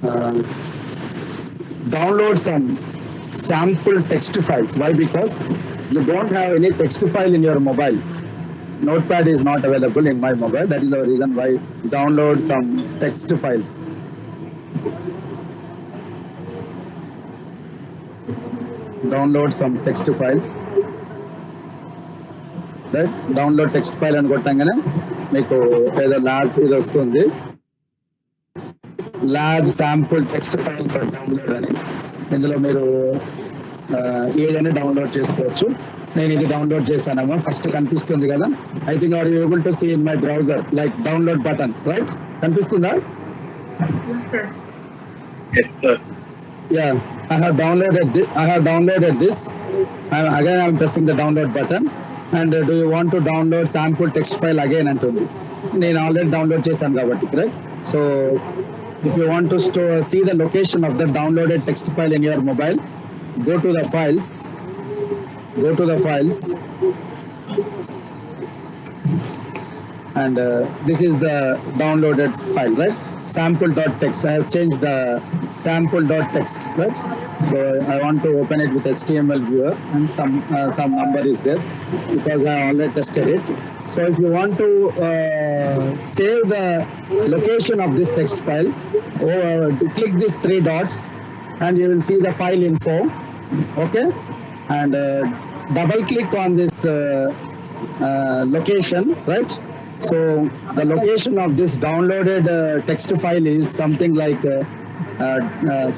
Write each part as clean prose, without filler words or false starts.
uh, download some sample text files. Why? Because you don't have any text file in your mobile. Notepad is not available in my mobile. That is the reason why download some text files. Download some text files. Right? Download text file and కొట్టంగానే మీకు ఏదో large ఇది వస్తుంది. Large sample text file for download అని ఇందులో మీరు ఏదైనా download చేసుకోవచ్చు. నేను ఇది డౌన్లోడ్ చేశానమ్మా. ఫస్ట్ కనిపిస్తుంది కదా. I think are you able to see in my browser like download button, right? కనిపిస్తుందా? Yeah, I have downloaded this. Again, I am pressing the download button. And do you want to download sample text file again అంటుంది. నేను already download చేశాను కాబట్టి, right? So if you want to see the location of the downloaded text file in your mobile, go to the files, and this is the downloaded file, right? Sample.txt. I have changed the sample.txt, right? So I want to open it with HTML viewer, and some number is there because I already tested it. So if you want to save the location of this text file, click these 3 dots and you will see the file info. Okay, and double click on this location, right? So the location of this downloaded text file is something like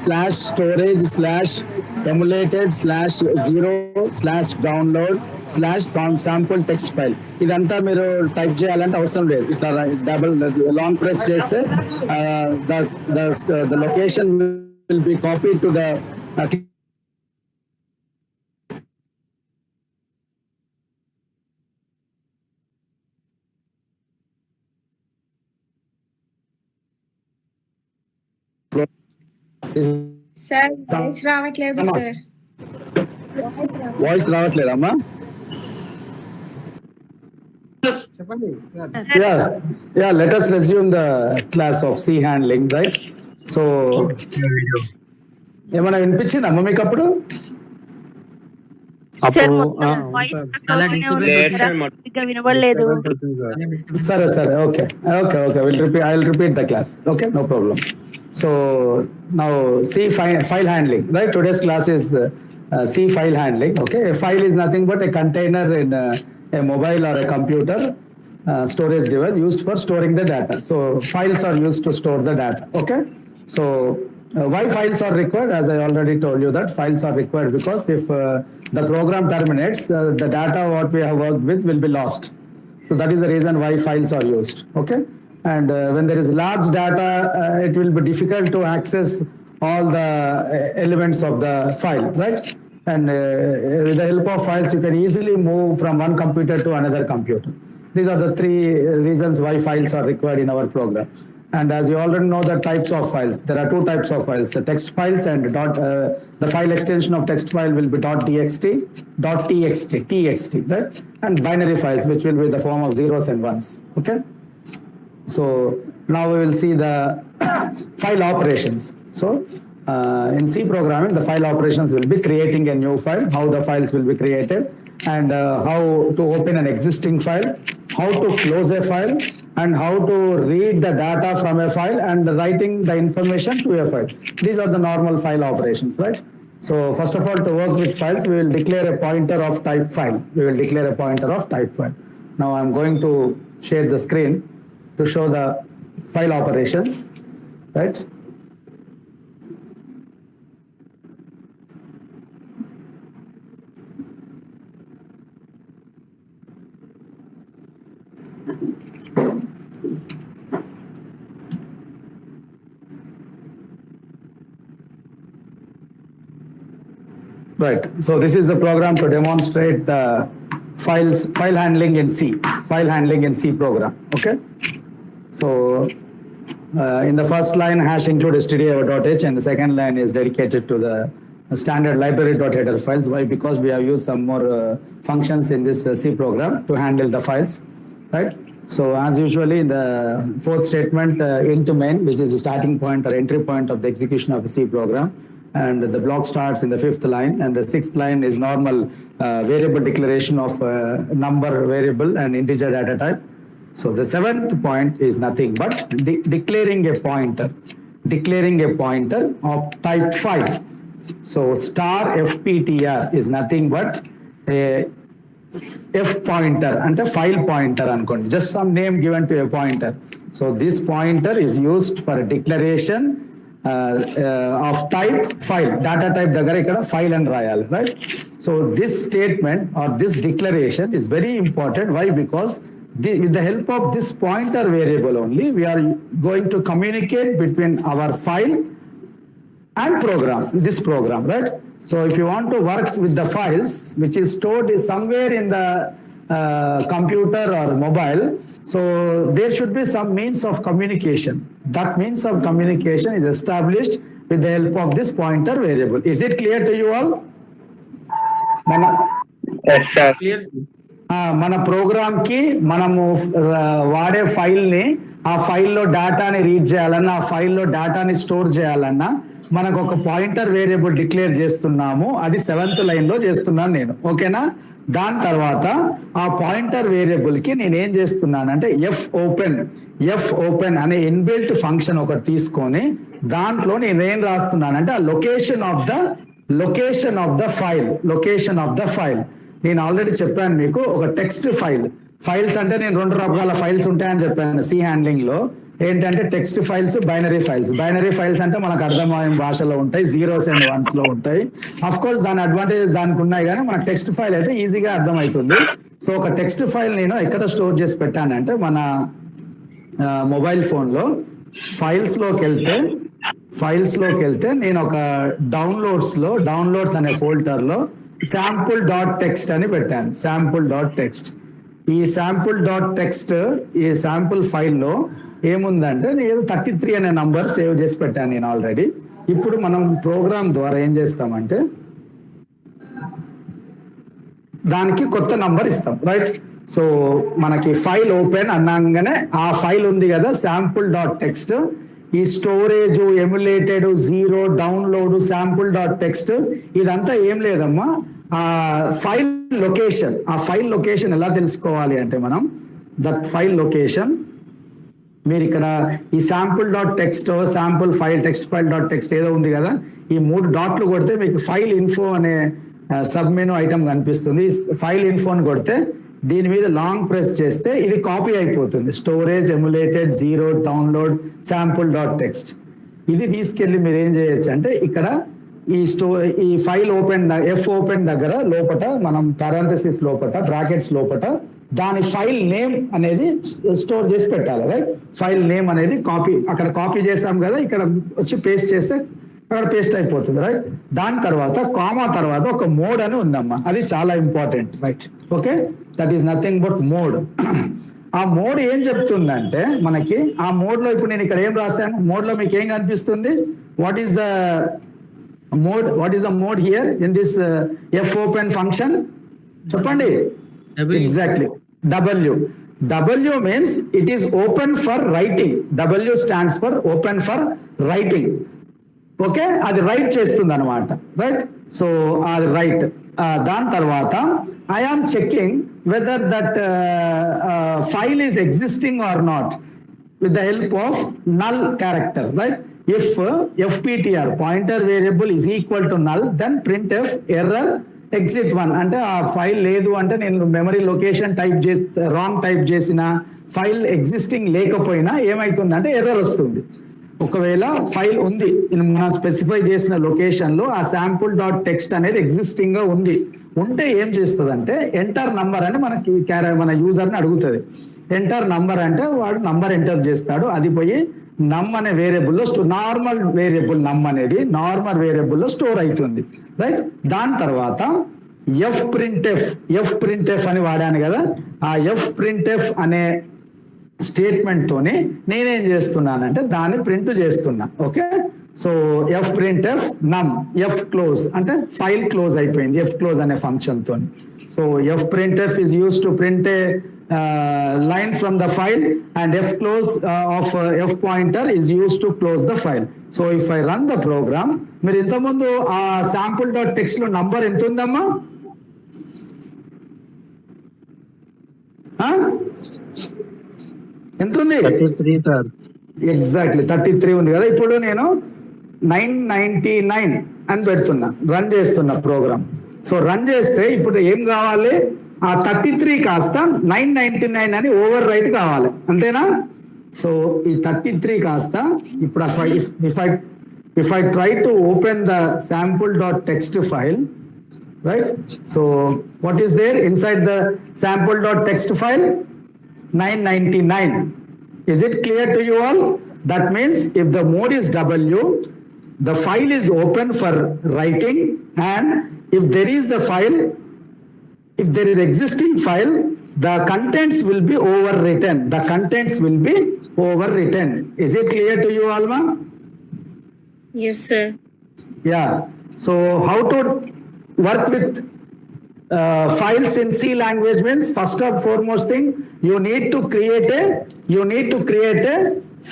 /storage/emulated/0/download/sample text file. ఇదంతా మీరు type చేయాలంటే అవసరం లేదు. ఇట్లా double long press చేస్తే the location will be copied to the sir voice రావట్లేదు sir. Voice రావట్లేదమ్మా? Yeah, let us resume the class of C handling, right? So ఏమైనా వినిపించిందమ్మా మీకు అప్పుడు? వినబడలేదు. సరే okay I'll repeat the class. Okay, no problem. So now C file handling, right? Today's class is C file handling. Okay, a file is nothing but a container in a mobile or a computer storage device used for storing the data. So files are used to store the data. Okay, so why files are required? As I already told you that files are required because if the program terminates, the data what we have worked with will be lost. So that is the reason why files are used. Okay, and when there is large data, it will be difficult to access all the elements of the file, right? And with the help of files, you can easily move from one computer to another computer. These are the 3 reasons why files are required in our program. And as you already know the types of files, there are 2 types of files, the text files and the file extension of text file will be .txt, .txt, right? And binary files, which will be the form of 0s and 1s. Okay. So now we will see the file operations. So in C programming, the file operations will be creating a new file, how the files will be created, and how to open an existing file, how to close a file, and how to read the data from a file and writing the information to a file. These are the normal file operations, right? So first of all, to work with files, we will declare a pointer of type file. Now I'm going to share the screen to show the file operations, right? Right. So this is the program to demonstrate the file handling in C program. Okay. So in the first line, hash include stdio.h, and the second line is dedicated to the standard library.header files. Why? Because we have used some more functions in this C program to handle the files, right? So as usually in the fourth statement, into main, which is the starting point or entry point of the execution of a C program. And the block starts in the fifth line, and the sixth line is normal variable declaration of number variable and integer data type. So the seventh point is nothing but declaring a pointer of type 5. So star FPTR is nothing but a F pointer and a file pointer అనుకోండి, just some name given to a pointer. So this pointer is used for a declaration of type file, data type దగ్గర ఇక్కడ file అని రాయాలి, right? So this statement or this declaration is very important. Why? Because with the help of this pointer variable only, we are going to communicate between our file and program, this program, right? So if you want to work with the files which is stored somewhere in the computer or mobile, so there should be some means of communication. That means of communication is established with the help of this pointer variable. Is it clear to you all? Yes, sir. మన programme కి మనము వాడే file ని, ఆ ఫైల్లో డేటాని read చేయాలన్నా, ఆ ఫైల్లో డేటాని స్టోర్ చేయాలన్నా మనకు ఒక పాయింటర్ వేరియబుల్ డిక్లేర్ చేస్తున్నాము. అది 7th లైన్ లో చేస్తున్నాను నేను, ఓకేనా? దాని తర్వాత ఆ పాయింటర్ వేరియబుల్ కి నేను ఏం చేస్తున్నానంటే ఎఫ్ ఓపెన్ అనే ఇన్బిల్ట్ ఫంక్షన్ ఒకటి తీసుకొని దాంట్లో నేను ఏం రాస్తున్నానంటే ఆ లొకేషన్ ఆఫ్ ద ఫైల్. నేను ఆల్రెడీ చెప్పాను మీకు, ఒక టెక్స్ట్ ఫైల్స్ అంటే నేను 2 రకాల ఫైల్స్ ఉంటాయని చెప్పాను సి హ్యాండ్లింగ్ లో. ఏంటంటే టెక్స్ట్ ఫైల్స్, బైనరీ ఫైల్స్ అంటే మనకు అర్థమయ్యే భాషలో ఉంటాయి, 0s and 1s లో ఉంటాయి. అఫ్ కోర్స్ దాని అడ్వాంటేజెస్ దానికి ఉన్నాయి, కానీ మన టెక్స్ట్ ఫైల్ అయితే ఈజీగా అర్థమవుతుంది. సో ఒక టెక్స్ట్ ఫైల్ నేను ఎక్కడ స్టోర్ చేసి పెట్టానంటే మన మొబైల్ ఫోన్ లో ఫైల్స్ లోకి వెళ్తే నేను ఒక డౌన్లోడ్స్ అనే ఫోల్డర్ లో sample.txt అని పెట్టాను. sample.txt. ఈ sample.txt ఈ శాంపుల్ ఫైల్లో ఏముందంటే నేను 33 అనే నంబర్ సేవ్ చేసి పెట్టాను నేను ఆల్రెడీ. ఇప్పుడు మనం ప్రోగ్రామ్ ద్వారా ఏం చేస్తామంటే దానికి కొత్త నంబర్ ఇస్తాం, రైట్? సో మనకి ఫైల్ ఓపెన్ అన్నాగానే ఆ ఫైల్ ఉంది కదా sample.txt, ఈ స్టోరేజ్, ఎమ్యులేటెడ్, 0, డౌన్లోడ్, sample.txt ఇదంతా ఏం లేదమ్మా. ఆ ఫైల్ లొకేషన్ ఎలా తెలుసుకోవాలి అంటే మనం దట్ ఫైల్ లొకేషన్ మీరు ఇక్కడ ఈ sample.txt, sample file, text file.txt ఏదో ఉంది కదా, ఈ 3 డాట్లు కొడితే మీకు ఫైల్ ఇన్ఫో అనే సబ్ మెనూ ఐటమ్ కనిపిస్తుంది. ఫైల్ ఇన్ఫోని కొడితే దీని మీద లాంగ్ ప్రెస్ చేస్తే ఇది కాపీ అయిపోతుంది. Storage, emulated, 0, download, sample.txt. ఇది తీసుకెళ్లి మీరు ఏం చేయొచ్చు అంటే ఇక్కడ ఈ ఫైల్ ఎఫ్ ఓపెన్ దగ్గర లోపట మనం పారాంథసిస్ లోపట, బ్రాకెట్స్ లోపట దాని ఫైల్ నేమ్ అనేది స్టోర్ చేసి పెట్టాలి, రైట్? ఫైల్ నేమ్ అనేది అక్కడ కాపీ చేసాం కదా, ఇక్కడ వచ్చి పేస్ట్ చేస్తే అక్కడ పేస్ట్ అయిపోతుంది, రైట్? దాని తర్వాత కామా తర్వాత ఒక మోడ్ అని ఉందమ్మా, అది చాలా important, right? Okay, that is nothing but mode. ఆ మోడ్ ఏం చెప్తుందంటే మనకి ఆ మోడ్ లో ఇప్పుడు నేను ఇక్కడ ఏం రాశాను, మోడ్ లో మీకు ఏం కనిపిస్తుంది? What is the mode here in this F open function? చెప్పండి. Exactly. W means it is open for writing. W stands for open for writing. Okay, అది రైట్ చేస్తుంది అనమాట, రైట్? సో అది రైట్. దాని తర్వాత I am checking whether that file is existing or not with the help of null character, right? If FPTR pointer variable is equal to null, then printf error exit 1 అంటే ఆ file లేదు అంటే నేను memory location wrong type చేసిన file existing లేకపోయినా ఏమైతుందంటే error వస్తుంది. ఒకవేళ ఫైల్ ఉంది మనం స్పెసిఫై చేసిన లొకేషన్ లో ఆ sample.txt అనేది ఎగ్జిస్టింగ్ గా ఉంటే ఏం చేస్తుందంటే ఎంటర్ నంబర్ అని మన యూజర్ ని అడుగుతుంది. ఎంటర్ నంబర్ అంటే వాడు నంబర్ ఎంటర్ చేస్తాడు, అది పోయి నమ్ అనే వేరియబుల్లో నార్మల్ వేరియబుల్లో స్టోర్ అవుతుంది, రైట్? దాని తర్వాత ఎఫ్ ప్రింట్ఎఫ్ అని వాడాను కదా, ఆ ఎఫ్ ప్రింట్ఎఫ్ అనే స్టేట్మెంట్ తోని నేనేం చేస్తున్నానంటే దాన్ని ప్రింట్ చేస్తున్నా. ఓకే, సో ఎఫ్ ప్రింట్ఎఫ్ నమ్, ఎఫ్ క్లోజ్ అంటే ఫైల్ క్లోజ్ అయిపోయింది ఎఫ్ క్లోజ్ అనే ఫంక్షన్ తోని. So F printf is use to print A line from the file, and f close of f pointer is used to close the file. So if I run the program, మీరు ఇంతకుముందు ఆ sample.txt లో number ఎంత ఉందమ్మా? ఎంత ఉంది? 33 sir. Exactly 33 ఉంది కదా. ఇప్పుడు నేను 999 అని పెడుతున్నా, రన్ చేస్తున్నా ప్రోగ్రామ్. సో రన్ చేస్తే ఇప్పుడు ఏం కావాలి? ఆ 33 కాస్త 999 అని ఓవర్ రైట్ కావాలి, అంతేనా? సో ఈ 33 కాస్త ఇప్పుడు if I try to open the sample.txt file, right? So what is there inside the sample.txt file? 999. Is it clear to you all? That means if the mode is W, the file is open for writing, and if there is the file, if there is existing file, the contents will be overwritten. The contents will be overwritten. Is it clear to you, Alma? Yes, sir. Yeah. So how to work with files in C language means, first and foremost thing, you need to create a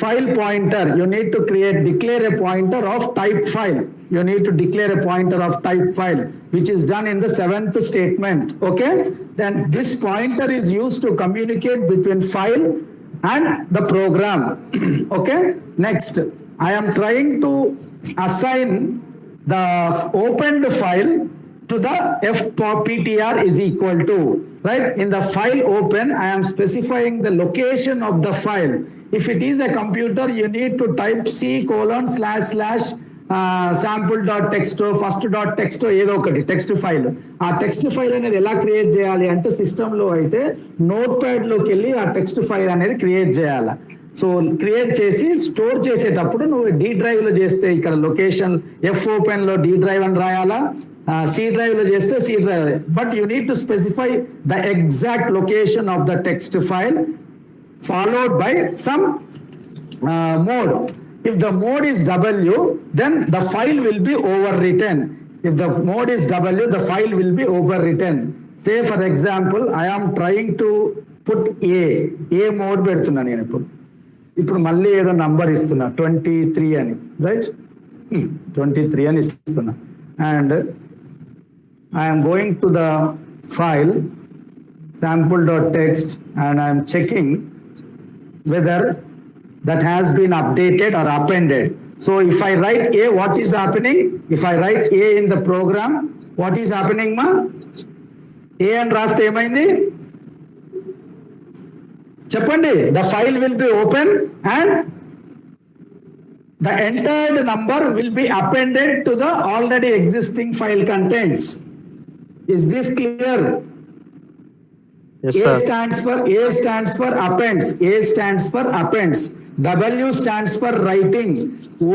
file pointer. You need to declare a pointer of type file. You need to declare a pointer of type file, which is done in the 7th statement. Okay. Then this pointer is used to communicate between file and the program. Okay. Next, I am trying to assign the opened file to the fptr is equal to, right? In the file open, I am specifying the location of the file. If it is a computer, you need to type c:// sample.txt ఏదో ఒకటి text file. ఆ text file అనేది ఎలా create చేయాలి అంటే, సిస్టంలో అయితే note pad లోకి వెళ్ళి ఆ టెక్స్ట్ ఫైల్ అనేది క్రియేట్ చేయాలి. సో క్రియేట్ చేసి స్టోర్ చేసేటప్పుడు నువ్వు డి డ్రైవ్ లో చేస్తే ఇక్కడ లొకేషన్ ఎఫ్ ఓపెన్ లో డి డ్రైవ్ అని రాయాలా, సి డ్రైవ్ లో చేస్తే C drive. But you need to specify the exact location of the text file followed by some mode. If the mode is W, then the file will be overwritten. If the mode is W, the file will be overwritten. Say for example, I am trying to put A mode పెడుతున్నా నేను. ఇప్పుడు మళ్ళీ ఏదో number ఇస్తున్నా 23 అని, right? 23 అని ఇస్తున్నా, and I am going to the file sample.txt and I am checking whether that has been updated or appended. So if I write A, what is happening? If I write A in the program, what is happening, ma? A and raste emaindi? Cheppandi. The file will be open and the entered number will be appended to the already existing file contents. Is this clear? Yes, A sir. stands for appends. A stands for appends. W stands for writing.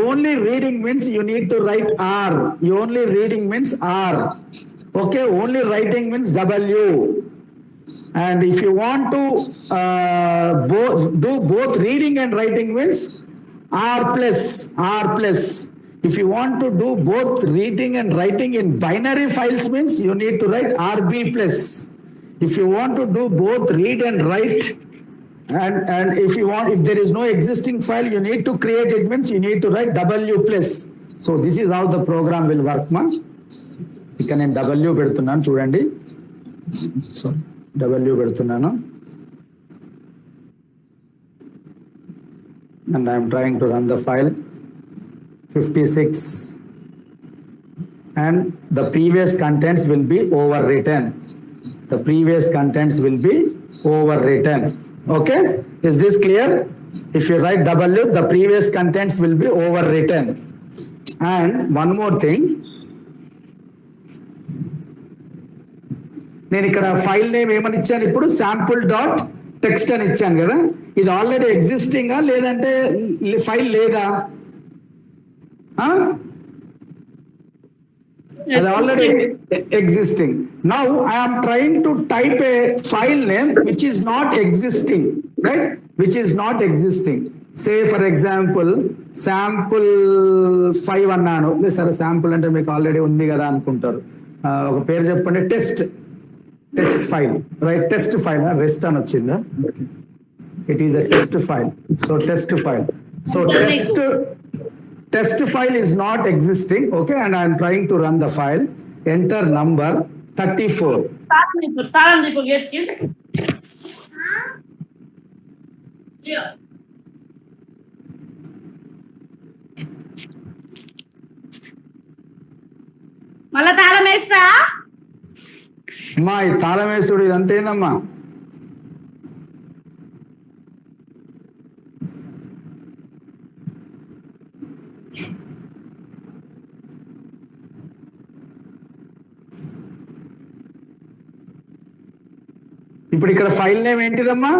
Only reading means you need to write R. Only reading means R. Okay. Only writing means W. And if you want to do both reading and writing means R plus. If you want to do both reading and writing in binary files means you need to write RB plus. If you want to do both read and write, and if there is no existing file, you need to create it means you need to write W plus. So this is how the program will work, ma. ఇక్కడ నేను W పెడుతున్నాను చూడండి. So W పెడుతున్నాను and I am trying to run the file 56, and the previous contents will be overwritten. The previous contents will be overwritten. Okay, is this clear? If you write W, the previous contents will be overwritten. And one more thing, నేను ఇక్కడ file name ఏమని ఇచ్చాను, ఇప్పుడు sample.txt అని ఇచ్చాను కదా. ఇది already ఎగ్జిస్టింగా లేదంటే ఫైల్ లేదా? అది already existing. Now I am trying to type a file name which is not existing, right? Which is not existing. Say for example, sample5 అన్నాను. సరే, శాంపుల్ అంటే మీకు ఆల్రెడీ ఉంది కదా అనుకుంటారు. ఒక పేరు చెప్పండి. test file, right? Test file, rest an వచ్చిందా? It is a test file. So test file. So test file is not existing, okay? And I am trying to run the file. Enter number 34. తాళం Deepu gate కి మళ్ళా తాళం వేసిరా అమ్మా ఈ తాళం వేసుడు ఇదంతా ఏందమ్మా? ఇప్పుడు ఇక్కడ ఫైల్ నేమ్ ఏంటిదమ్మా?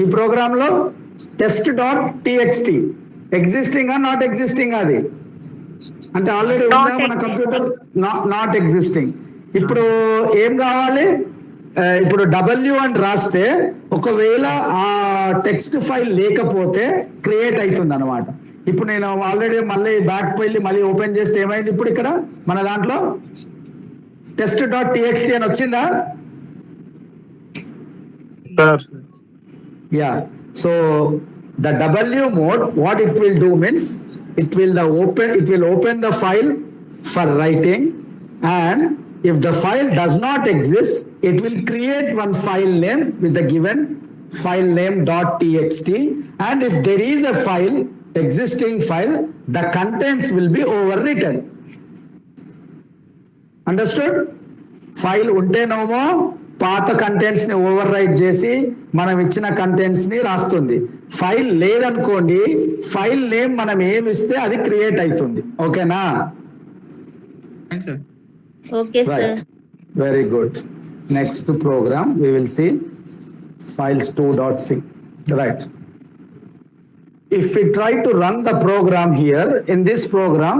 ఈ ప్రోగ్రామ్ లో test.txt ఎగ్జిస్టింగ్ నాట్ ఎగ్జిస్టింగ్ అది అంటే ఆల్రెడీ ఉందా మన కంప్యూటర్? Not existing. ఇప్పుడు ఏం కావాలి? ఇప్పుడు W అని రాస్తే ఒకవేళ ఆ టెక్స్ట్ ఫైల్ లేకపోతే క్రియేట్ అవుతుంది అనమాట. ఇప్పుడు నేను ఆల్రెడీ మళ్ళీ బ్యాక్ వెళ్ళి మళ్ళీ ఓపెన్ చేస్తే ఏమైంది? ఇప్పుడు ఇక్కడ మన దాంట్లో test.txt అని వచ్చిందా? Sir. Yeah. So the W mode, what it will do means it will open the file for writing, and if the file does not exist, it will create one file name with the given file name .txt, and if there is a file, existing file, the contents will be overwritten. Understood? File ఉంటేనేమో పాత contents ని over right చేసి మనం ఇచ్చిన contents ని రాస్తుంది. File లేదనుకోండి, file name మనం ఏమి ఇస్తే అది క్రియేట్ అవుతుంది. ఓకేనా? Okay, sir. Very good. Next program we will see files 2.c. Right. If we try to run the program here, in this program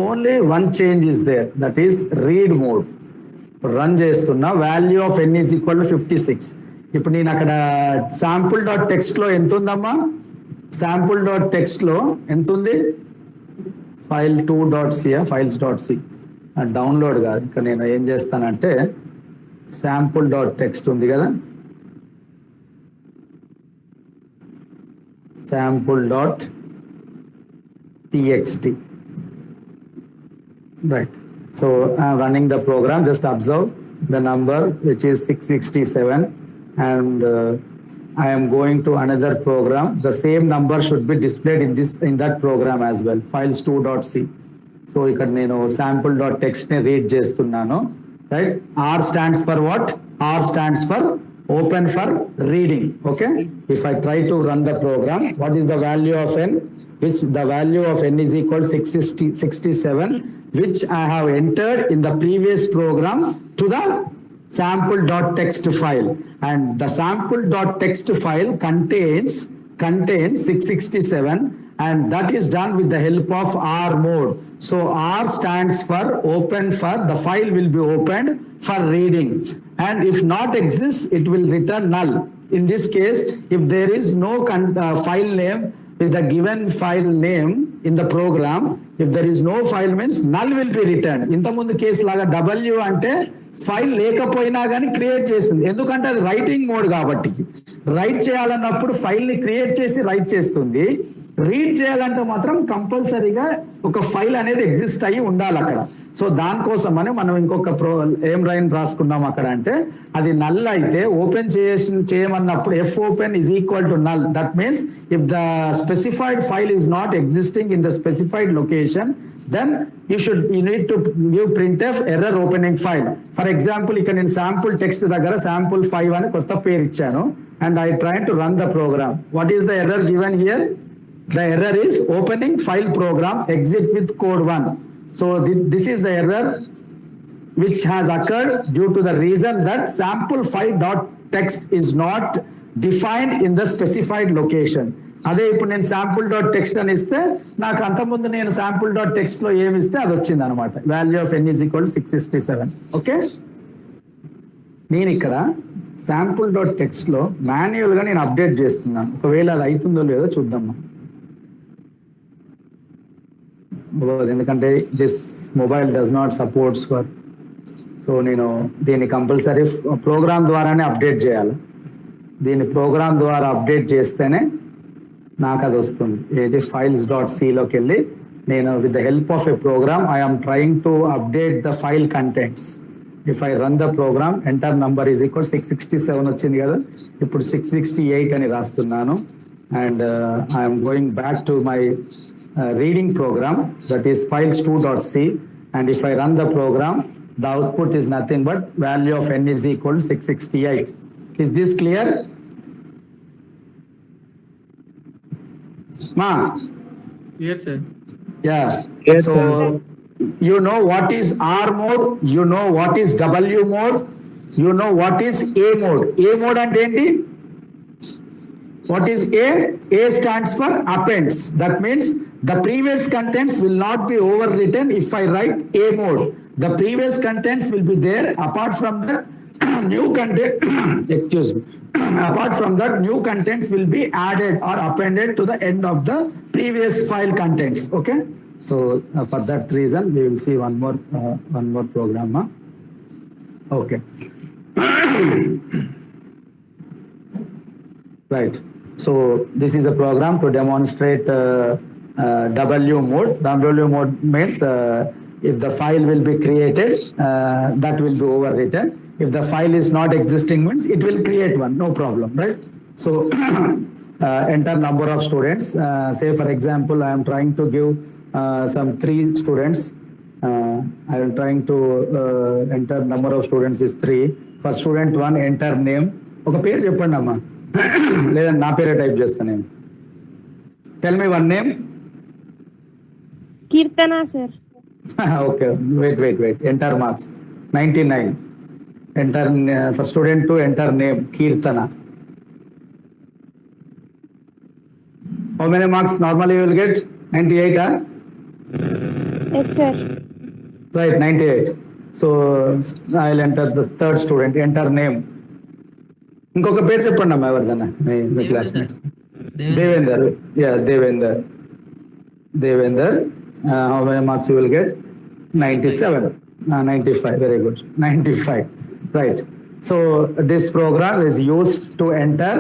only one change is there, that is read mode. Run చేస్తున్నా value of n is equal to 56. ఇప్పుడు నేను అక్కడ sample.txt లో ఎంత ఉందమ్మా? sample.txt లో ఎంత ఉంది? ఫైల్ 2.c files.c డౌన్లోడ్ కాదు. ఇక్కడ నేను ఏం చేస్తానంటే sample.txt ఉంది కదా, sample.txt, right? So I'm running the program. Just observe the number, which is 667, and I am going to another program. The same number should be displayed in that program as well. Files 2.c. So ఇక్కడ నేను sample.txt ని read చేస్తున్నాను, right? R stands for what? R stands for open for reading. Okay. If I try to run the program, what is the value of n? Which the value of n is equal to 667, which I have entered in the previous program to the sample.txt file, and the sample.txt file contains 667, and that is done with the help of R mode. So R stands for open for, the file will be opened for reading, and if not exists, it will return null. In this case, if there is no file name with the given file name in the program, if there is no file means null will be returned. ఇంత ముందు case లాగా W అంటే file లేకపోయినా కానీ create చేస్తుంది, ఎందుకంటే అది writing mode కాబట్టి. రైట్ చేయాలన్నప్పుడు ఫైల్ ని క్రియేట్ చేసి రైట్ చేస్తుంది. రీడ్ చేయాలంటే మాత్రం కంపల్సరీగా ఒక ఫైల్ అనేది ఎగ్జిస్ట్ అయ్యి ఉండాలి అక్కడ. సో దానికోసమని మనం ఇంకొక ఏం రాసుకున్నాం అక్కడ అంటే, అది నల్ అయితే open చేయమన్నప్పుడు f open is equal to null. That means if the specified file is not existing in the specified location, then you need to give printf error opening file. For example, ఇక్కడ నేను sample text దగ్గర sample5 అని కొత్త పేరు ఇచ్చాను, and I try to run the program. What is the error given here? The error is opening file program exit with code 1. So this is the error which has occurred due to the reason that sample5.txt is not defined in the specified location. అదే ఇప్పుడు నేను sample.txt అని ఇస్తే నాకు అంతకుముందు నేను sample.txt లో ఏమి ఇస్తే అది వచ్చింది అనమాట. Value of n is equal to 667. Okay, నేను ఇక్కడ sample.txt లో మాన్యువల్ గా నేను అప్డేట్ చేస్తున్నాను. ఒకవేళ అది అవుతుందో లేదో చూద్దాం. ఎందుకంటే this mobile does not supports for so నేను దీన్ని కంపల్సరీ ప్రోగ్రామ్ ద్వారానే అప్డేట్ చేయాలి. దీన్ని ప్రోగ్రామ్ ద్వారా అప్డేట్ చేస్తేనే నాకు అది వస్తుంది. ఏది files.cలోకి వెళ్ళి నేను with the help of a program I'm trying to update the file contents. If I run the program enter number is equal 667 వచ్చింది కదా, ఇప్పుడు 668 అని రాస్తున్నాను. And I'm going back to my reading program, that is files2.c, and if I run the program, the output is nothing but value of n is equal to 668. Is this clear? Ma? Yes, sir. Yeah. Yes, So, sir. you know what is R mode, you know what is W mode, you know what is A mode. A mode and enti? What is A? A stands for appends. That means the previous contents will not be overwritten if I write A mode. The previous contents will be there. Apart from that, new content, excuse me, apart from that, new contents will be added or appended to the end of the previous file contents. Okay. So for that reason, we will see one more program. Huh? Okay. Right. So this is a program to demonstrate W mode. W mode means if the file will be created, that will be overwritten. If the file is not existing means it will create one, no problem, right? So enter number of students. Say for example, I am trying to give some 3 students. I am trying to enter number of students is 3. For student 1, enter name. Okay, పేరు చెప్పండి అమ్మా. లేదంటే నా పేరే type చేస్తాను నేను. Tell me one name. Keerthana sir. Okay, wait. Enter marks 99. Enter for student 2, enter name Keerthana. How many marks normally you will get? 98. Yes sir. Right, 98. So I'll enter the third student, enter name. ఇంకొక పేరు చెప్పండి అమ్మా ఎవరిదన్నా మీ classmates. Devender. Yeah, Devender. How many marks you will get? 97. 95. Very good. 95. Right. So this program is used to enter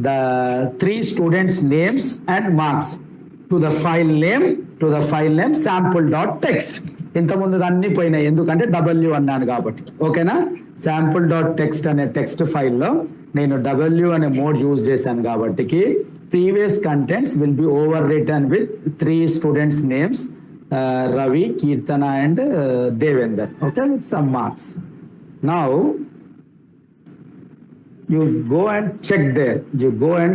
the 3 students' names and marks to the file name sample.txt. ఇంతకుముందు అన్ని పోయినాయి ఎందుకంటే W అన్నాను కాబట్టి. ఓకేనా? sample.txt అనే టెక్స్ట్ ఫైల్లో నేను W అనే మోడ్ యూజ్ చేశాను కాబట్టి previous contents will be over return with 3 students names, Ravi, Kirtana and Devender. Okay, with some marks. Now you go and check there. You go and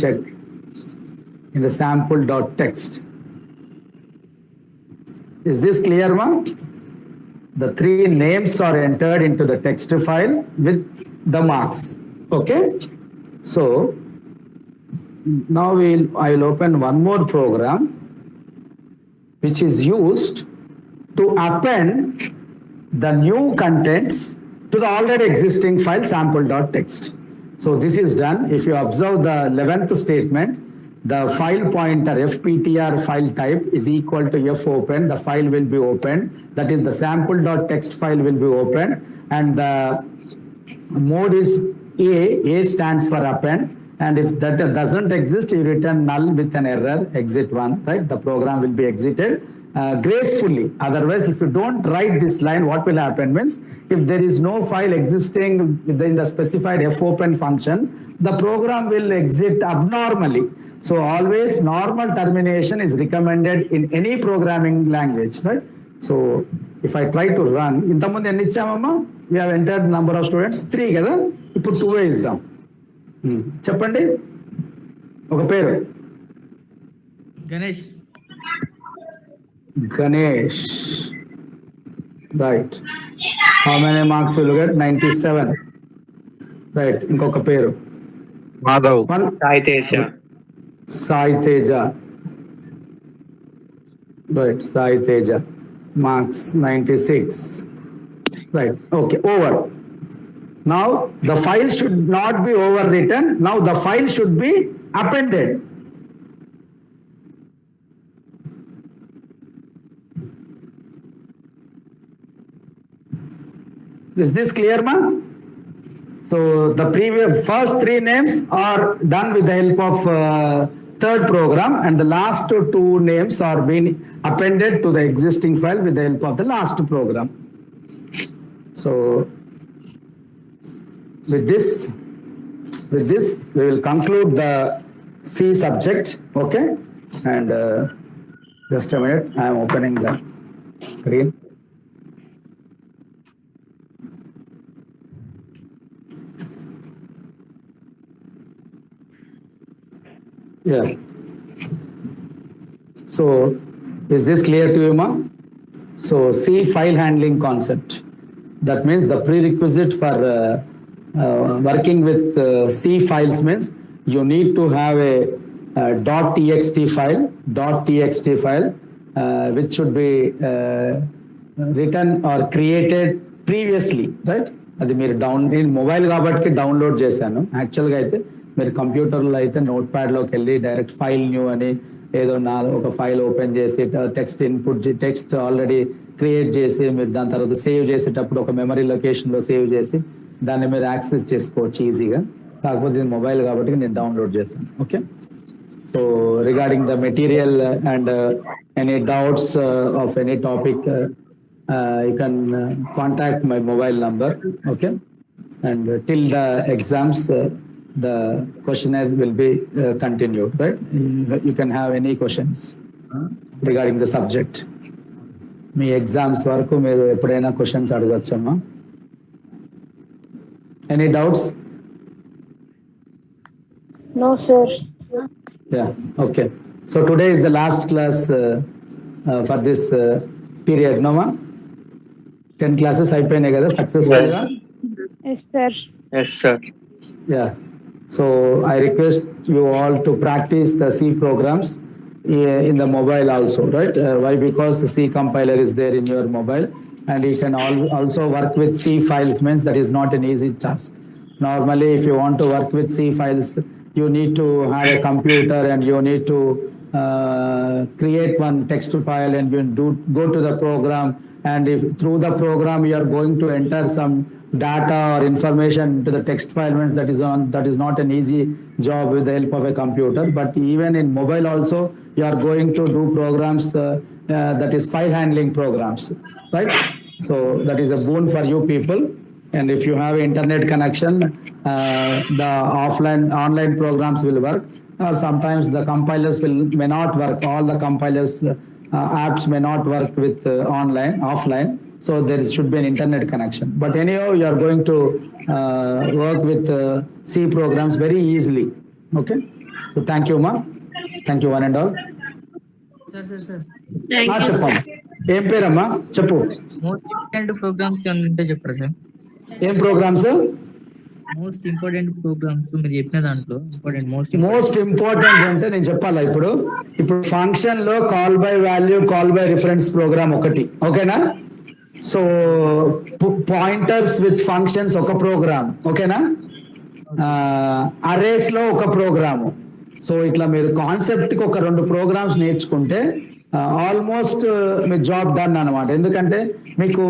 check in the sample.txt. Is this clear, ma? The 3 names are entered into the text file with the marks. Okay. So now I will open one more program which is used to append the new contents to the already existing file sample.txt. So this is done. If you observe the 11th statement, the file pointer fptr file type is equal to fopen. The file will be opened. That is the sample.txt file will be opened, and the mode is A stands for append. And if that doesn't exist, you return null with an error, exit 1, right? The program will be exited gracefully. Otherwise, if you don't write this line, what will happen means, if there is no file existing within the specified fopen function, the program will exit abnormally. So always normal termination is recommended in any programming language, right? So if I try to run, ఇంతకుముందు ఎన్ని ఇచ్చామమ్మా? We have entered number of students 3 కదా, ఇప్పుడు 2 ఇద్దాం. చెప్పండి ఒక పేరు. Ganesh. Right. How many marks will get? 97. Right. ఇంకొక పేరు Madhav. Sai Teja. Right. Sai Teja. Marks 96. Right. Okay. Over. Now the file should not be overwritten. Now the file should be appended. Is this clear, ma? So the previous first three names are done with the help of third program, and the last two names are being appended to the existing file with the help of the last program. So with this we will conclude the C subject. Okay, and just a minute, I am opening the screen. Yeah. So is this clear to you, ma? So C, file handling concept. That means the prerequisite for working with C files means you need to have a .txt file, which should be written or created previously, right? అది మీరు నేను mobile కాబట్టి download చేశాను. యాక్చువల్గా అయితే మీరు కంప్యూటర్లో అయితే నోట్ ప్యాడ్లోకి వెళ్ళి డైరెక్ట్ ఫైల్ న్యూ అని ఏదో ఒక ఫైల్ ఓపెన్ చేసి text input text already create చేసి మీరు దాని తర్వాత సేవ్ చేసేటప్పుడు ఒక మెమరీ లొకేషన్లో సేవ్ చేసి దాన్ని మీరు యాక్సెస్ చేసుకోవచ్చు ఈజీగా. కాకపోతే ఇది మొబైల్ కాబట్టి నేను డౌన్లోడ్ చేశాను. Okay, so regarding the material and any doubts of any topic you can contact my mobile number. Okay, and till the exams the questionnaire will be continued, right? You can have any questions regarding the subject. మీ exams వరకు మీరు ఎప్పుడైనా questions అడగచ్చమ్మా. Any doubts? No, sir. Yeah, okay. So today is the last class for this period, no ma? 10 classes అయిపోయినాయి కదా successful గా? Yes, sir. Yes, sir. Yeah. So I request you all to practice the C programs in the mobile also, right? Why? Because the C compiler is there in your mobile, and you can also work with C files. Means that is not an easy task. Normally, if you want to work with C files, you need to have a computer and you need to create one text file and you go to the program. And if through the program you are going to enter some data or information to the text file, means that is not an easy job with the help of a computer. But even in mobile also, you are going to do programs that is file handling programs, right? So that is a boon for you people. And if you have internet connection, the online programs will work. Or sometimes the compilers may not work. All the compilers apps may not work with offline. So there should be an internet connection. But anyhow, you are going to work with C programs very easily. Okay. So thank you, ma. Thank you, one and all. Sir. Thank you. చెప్పమ్మా. ఏం పేరమ్మా చెప్పు. Most important programmes ఉంటే చెప్పరా sir? ఏం programmes? Most important programmes మీరు చెప్పిన దాంట్లో మోస్ట్ ఇంపార్టెంట్ అంటే నేను చెప్పాలా ఇప్పుడు ఫంక్షన్ లో call by value call by reference program ఒకటి. ఓకేనా? సో పాయింటర్స్ విత్ ఫంక్షన్స్ ఒక ప్రోగ్రామ్. ఓకేనా? అరేస్ లో ఒక ప్రోగ్రాము. సో ఇట్లా మీరు కాన్సెప్ట్ కి ఒక 2 ప్రోగ్రామ్స్ నేర్చుకుంటే ఆల్మోస్ట్ మీ జాబ్ డన్ అనమాట. ఎందుకంటే మీకు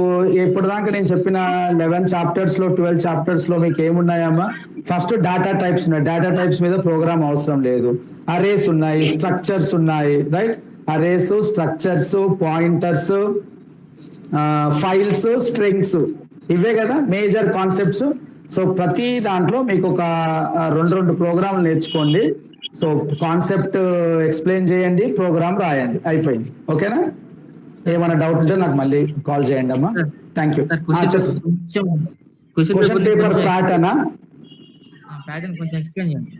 ఇప్పటిదాకా నేను చెప్పిన 11 చాప్టర్స్ లో 12 చాప్టర్స్ లో మీకు ఏమున్నాయమ్మా? ఫస్ట్ డేటా టైప్స్ ఉన్నాయి. డేటా టైప్స్ మీద ప్రోగ్రామ్ అవసరం లేదు. అరేస్ ఉన్నాయి, స్ట్రక్చర్స్ ఉన్నాయి, right? Arrays, structures, pointers, files, strings, ఇవే కదా మేజర్ కాన్సెప్ట్స్. సో ప్రతి దాంట్లో మీకు ఒక 2 ప్రోగ్రాంలు నేర్చుకోండి. సో కాన్సెప్ట్ ఎక్స్ప్లెయిన్ చేయండి, ప్రోగ్రామ్ రాయండి, అయిపోయింది. ఓకేనా? ఏమైనా డౌట్ ఉంటే నాకు మళ్ళీ కాల్ చేయండి అమ్మా. Thank you. క్వశ్చన్ పేపర్ ప్యాటర్నా? ప్యాటర్న్ కొంచెం ఎక్స్ప్లెయిన్ చేయండి.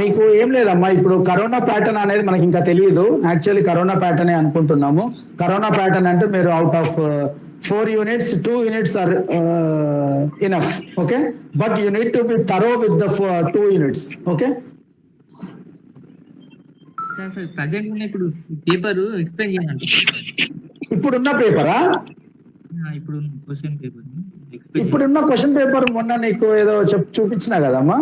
మీకు ఏం లేదమ్మా, ఇప్పుడు కరోనా ప్యాటర్న్ అనేది మనకి ఇంకా తెలియదు. యాక్చువల్లీ కరోనా ప్యాటర్న్ అనుకుంటున్నాము. కరోనా ప్యాటర్న్ అంటే మీరు out of 4 units, 2 units are enough. Okay, but you need to be thorough with the 2 units. Okay. Sir present ఉన్న ఇప్పుడు పేపర్ ఎక్స్ప్లెయిన్ చేయండి. ఇప్పుడున్న పేపరా? ఇప్పుడు క్వశ్చన్ పేపర్ ఇప్పుడున్న క్వశ్చన్ పేపర్ మొన్న నీకు ఏదో చూపించినా కదమ్మా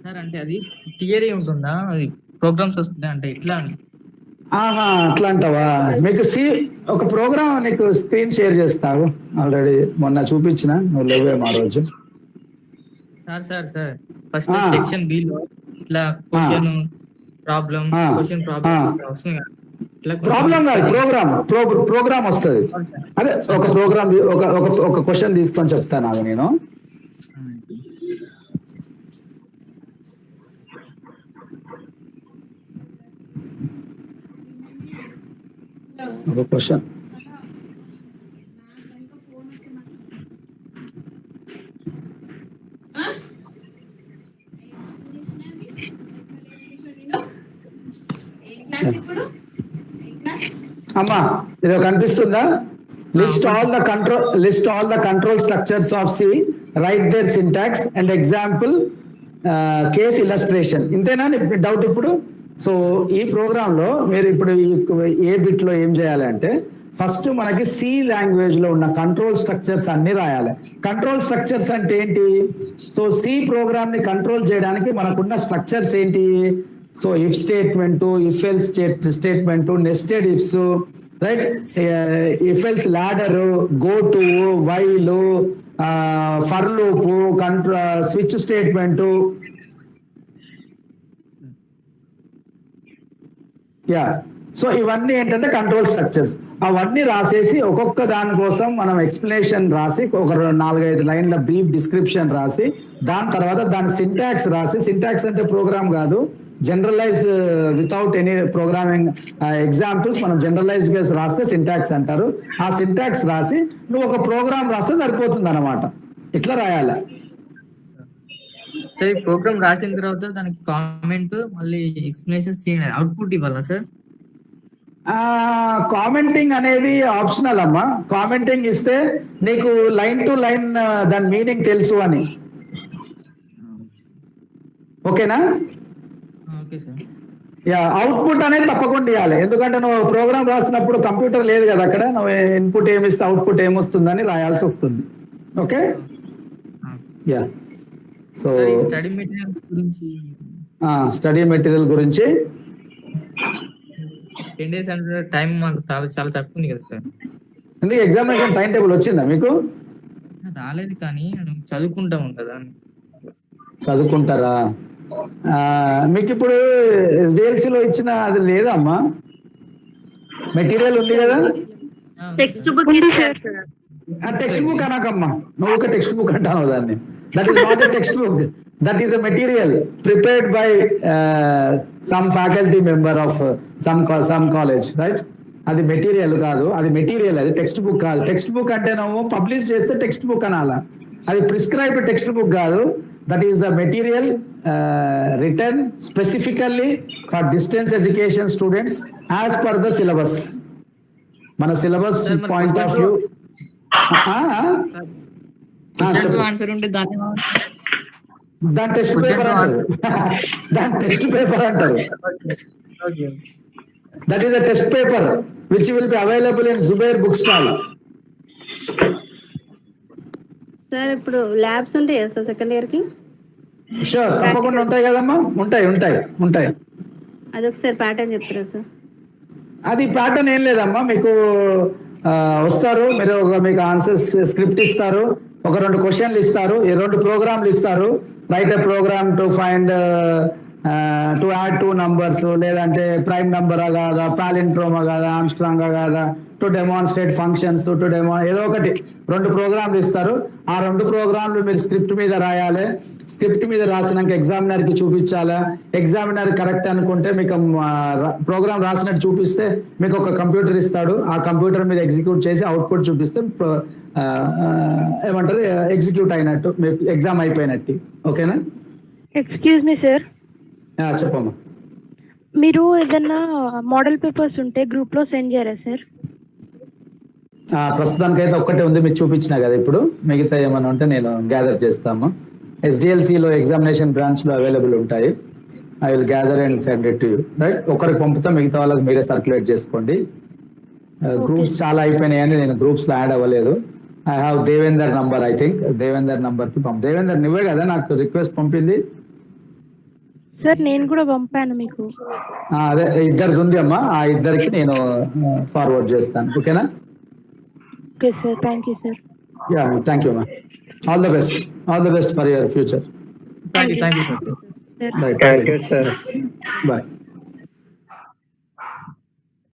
సార్. అంటే అది థియరీ ఉంటుందా, అది ప్రోగ్రామ్స్ వస్తుందా, అంటే ఎట్లా? ఆహా, అట్లా అంటావా? మీకు ఒక ప్రోగ్రామ్ నీకు స్క్రీన్ షేర్ చేస్తావు, ఆల్రెడీ మొన్న చూపించిన, నువ్వు లేవేమో ఆ రోజు. సార్ ఫస్ట్ ఆ. సెక్షన్ బి లో ఇట్లా క్వశ్చన్ ప్రాబ్లం ఆ. క్వశ్చన్ ప్రాబ్లం ఆ. వస్తుంది కదా. ఇట్లా ప్రాబ్లం కాదు, ప్రోగ్రామ్ వస్తుంది. అదే ఒక ప్రోగ్రామ్, ఒక క్వశ్చన్ తీసుకొని చెప్తాను అవి నేను. ఒక క్వశ్చన్ అమ్మా, ఇది కనిపిస్తుందా? List all the control structures of C, write their syntax and example case illustration. ఇంతేనా డౌట్ ఇప్పుడు? సో ఈ ప్రోగ్రామ్ లో మీరు ఇప్పుడు ఏ బిట్ లో ఏం చేయాలంటే, ఫస్ట్ మనకి సి లాంగ్వేజ్ లో ఉన్న కంట్రోల్ స్ట్రక్చర్స్ అన్ని రాయాలి. కంట్రోల్ స్ట్రక్చర్స్ అంటే ఏంటి? సో సి ప్రోగ్రామ్ ని కంట్రోల్ చేయడానికి మనకున్న స్ట్రక్చర్స్ ఏంటి? So if statement, if else statement, nested ifs, right, if else ladder, go to, while, for loop, switch statement. Yeah, so ఇవన్నీ ఏంటంటే కంట్రోల్ స్ట్రక్చర్స్. అవన్నీ రాసేసి ఒక్కొక్క దాని కోసం మనం ఎక్స్ప్లెనేషన్ రాసి, ఒక 4-5 లైన్ల బ్రీఫ్ డిస్క్రిప్షన్ రాసి, దాని తర్వాత దాని సింటాక్స్ రాసి, సింటాక్స్ అంటే ప్రోగ్రామ్ కాదు, generalize without any programming examples మనం జనరలైజ్ గా రాస్తే సింటాక్స్ అంటారు. ఆ సింటాక్స్ రాసి నువ్వు ఒక ప్రోగ్రామ్ రాస్తే సరిపోతుంది అన్నమాట. ఇట్లా రాయాలి. సార్ ఈ ప్రోగ్రామ్ రాసిన తర్వాత దానికి కామెంట్, మళ్ళీ ఎక్స్ప్లెనేషన్, అవుట్పుట్ ఇవ్వాలా సార్? కామెంటింగ్ అనేది ఆప్షనల్ అమ్మా. కామెంటింగ్ ఇస్తే నీకు లైన్ టు లైన్ దాని మీనింగ్ తెలుసు అని. ఓకేనా? Okay sir. యా, అవుట్పుట్ అనేది తప్పకుండా ఇవ్వాలి. ఎందుకంటే నువ్వు ప్రోగ్రామ్ రాసినప్పుడు కంప్యూటర్ లేదు కదా అక్కడ, నువ్వు ఇన్పుట్ ఏమిస్తే అవుట్పుట్ ఏమొస్తుందని రాయాల్సి వస్తుంది. Okay, yeah. So study material గురించి 10 days అంటే టైం మాకు చాలా తక్కువ ఉంది కదా సార్. ఎందుకు ఎగ్జామినేషన్ టైం టేబుల్ వచ్చిందా మీకు? రాలేదు, కానీ చదువుకుంటాము కదా. చదువుకుంటారా? మీకు ఇప్పుడు ఎస్డిఎల్సిలో ఇచ్చిన అది లేదా అమ్మా? మెటీరియల్ ఉంది కదా? టెక్స్ట్ బుక్ టెక్స్ట్ బుక్ అనకమ్మా, నువ్వు ఒక టెక్స్ట్ బుక్ అంటావు దాన్ని. That is not a text book, that is a material prepared by some faculty member of some college, right? అది మెటీరియల్ కాదు, అది మెటీరియల్, అది టెక్స్ట్ బుక్ కాదు. టెక్స్ట్ బుక్ అంటే నువ్వు పబ్లిష్ చేస్తే టెక్స్ట్ బుక్ అనాలా, అది ప్రిస్క్రైబ్డ్ టెక్స్ట్ బుక్ కాదు. That is the material return specifically for distance education students as per the syllabus. మన syllabus point of view. Answer ఉంటే దాన్ని దాని టెక్స్ట్ పేపర్ అంటారు. దాని టెక్స్ట్ పేపర్ అంటారు. That is a test paper which will be available in Zubair book stall. Sir ఇప్పుడు labs ఉంటాయా sir second year కి? షూర్, తప్పకుండా ఉంటాయి కదమ్మా. ఉంటాయి. అదొకసారి ప్యాటర్న్ చెప్తారా సార్? అది ప్యాటర్న్ ఏం లేదమ్మా, మీకు వస్తారు, మీరు మీకు ఆన్సర్ స్క్రిప్ట్ ఇస్తారు, ఒక 2 క్వశ్చన్లు ఇస్తారు, 2 ప్రోగ్రాంలు ఇస్తారు. Write a program to find to add 2 numbers, లేదంటే ప్రైమ్ నంబరా కాదా, పాలిండ్రోమా కాదా, ఆమ్స్ట్రాంగా కాదా, టు డెమాన్స్ట్రేట్ ఫంక్షన్స్, ఏదో ఒకటి 2 ప్రోగ్రాంలు ఇస్తారు. ఆ 2 ప్రోగ్రాంలు మీరు స్క్రిప్ట్ మీద రాయాలి. స్క్రిప్ట్ మీద రాసినాక ఎగ్జామినర్ కి చూపించాలా. ఎగ్జామినర్ కరెక్ట్ అనుకుంటే మీకు ప్రోగ్రామ్ రాసినట్టు చూపిస్తే మీకు ఒక కంప్యూటర్ ఇస్తాడు. ఆ కంప్యూటర్ మీద ఎగ్జిక్యూట్ చేసి అవుట్పుట్ చూపిస్తే ఏమంటారు, ఎగ్జిక్యూట్ అయినట్టు, ఎగ్జామ్ అయిపోయినట్టు. ఓకేనా? ఎక్స్క్యూజ్ మీ సార్, చెప్పమ్మా. మీరు ఏదన్నా మోడల్ పేపర్స్ ఉంటే గ్రూప్ లో సెండ్ చేయరా సార్? ప్రస్తుతానికి అయితే ఒక్కటే ఉంది, మీకు చూపించినా కదా ఇప్పుడు. మిగతా ఏమైనా ఉంటే నేను గ్యాదర్ చేస్తాము. ఎస్డిఎల్సిలో ఎగ్జామినేషన్ బ్రాంచ్ లో అవైలబుల్ ఉంటాయి. I will gather and send it to you, right? ఒకరికి పంపుతా, మిగతా వాళ్ళకి మీరే సర్క్యులేట్ చేసుకోండి. గ్రూప్స్ చాలా అయిపోయినాయని నేను గ్రూప్స్ లో యాడ్ అవ్వలేదు. I have Devender number, I think Devender number కి దేవేందర్ నువ్వే కదా నాకు రిక్వెస్ట్ పంపింది? సార్ నేను కూడా పంపాను మీకు. అదే ఇద్దరిది ఉంది అమ్మా, ఆ ఇద్దరికి నేను ఫార్వర్డ్ చేస్తాను. ఓకేనా? Okay sir, thank you sir. Yeah, thank you అమ్మా. All the best for your future. Thank you sir. Right, thank you sir. Bye.